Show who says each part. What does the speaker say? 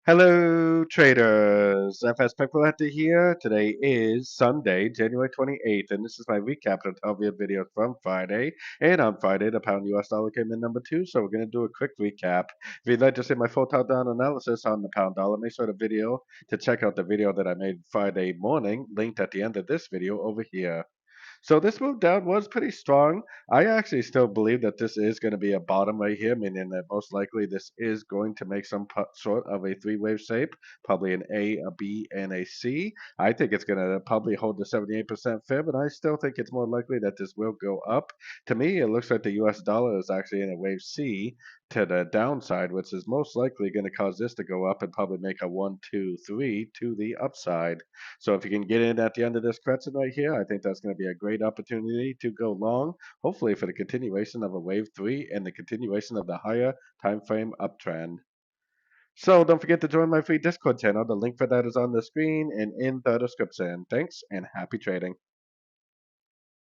Speaker 1: Hello, traders. FX Pip Collector here. Today is Sunday, January 28th, and this is my recap of 12 video from Friday. And on Friday, the pound US dollar came in number two, so we're going to do a quick recap. If you'd like to see my full top-down analysis on the pound dollar, make sure to check out the video that I made Friday morning, linked at the end of this video over here. So this move down was pretty strong. I actually still believe that this is going to be a bottom right here, meaning that most likely this is going to make some sort of a three-wave shape, probably an A, a B, and a C. I think it's going to probably hold the 78% fib, and I still think it's more likely that this will go up. To me, it looks like the US dollar is actually in a wave C to the downside, which is most likely going to cause this to go up and probably make a 1, 2, 3 to the upside. So if you can get in at the end of this crescent right here, I think that's going to be a great opportunity to go long, hopefully for the continuation of a wave three and the continuation of the higher time frame uptrend. So don't forget to join my free Discord channel. The link for that is on the screen and in the description. Thanks and happy trading.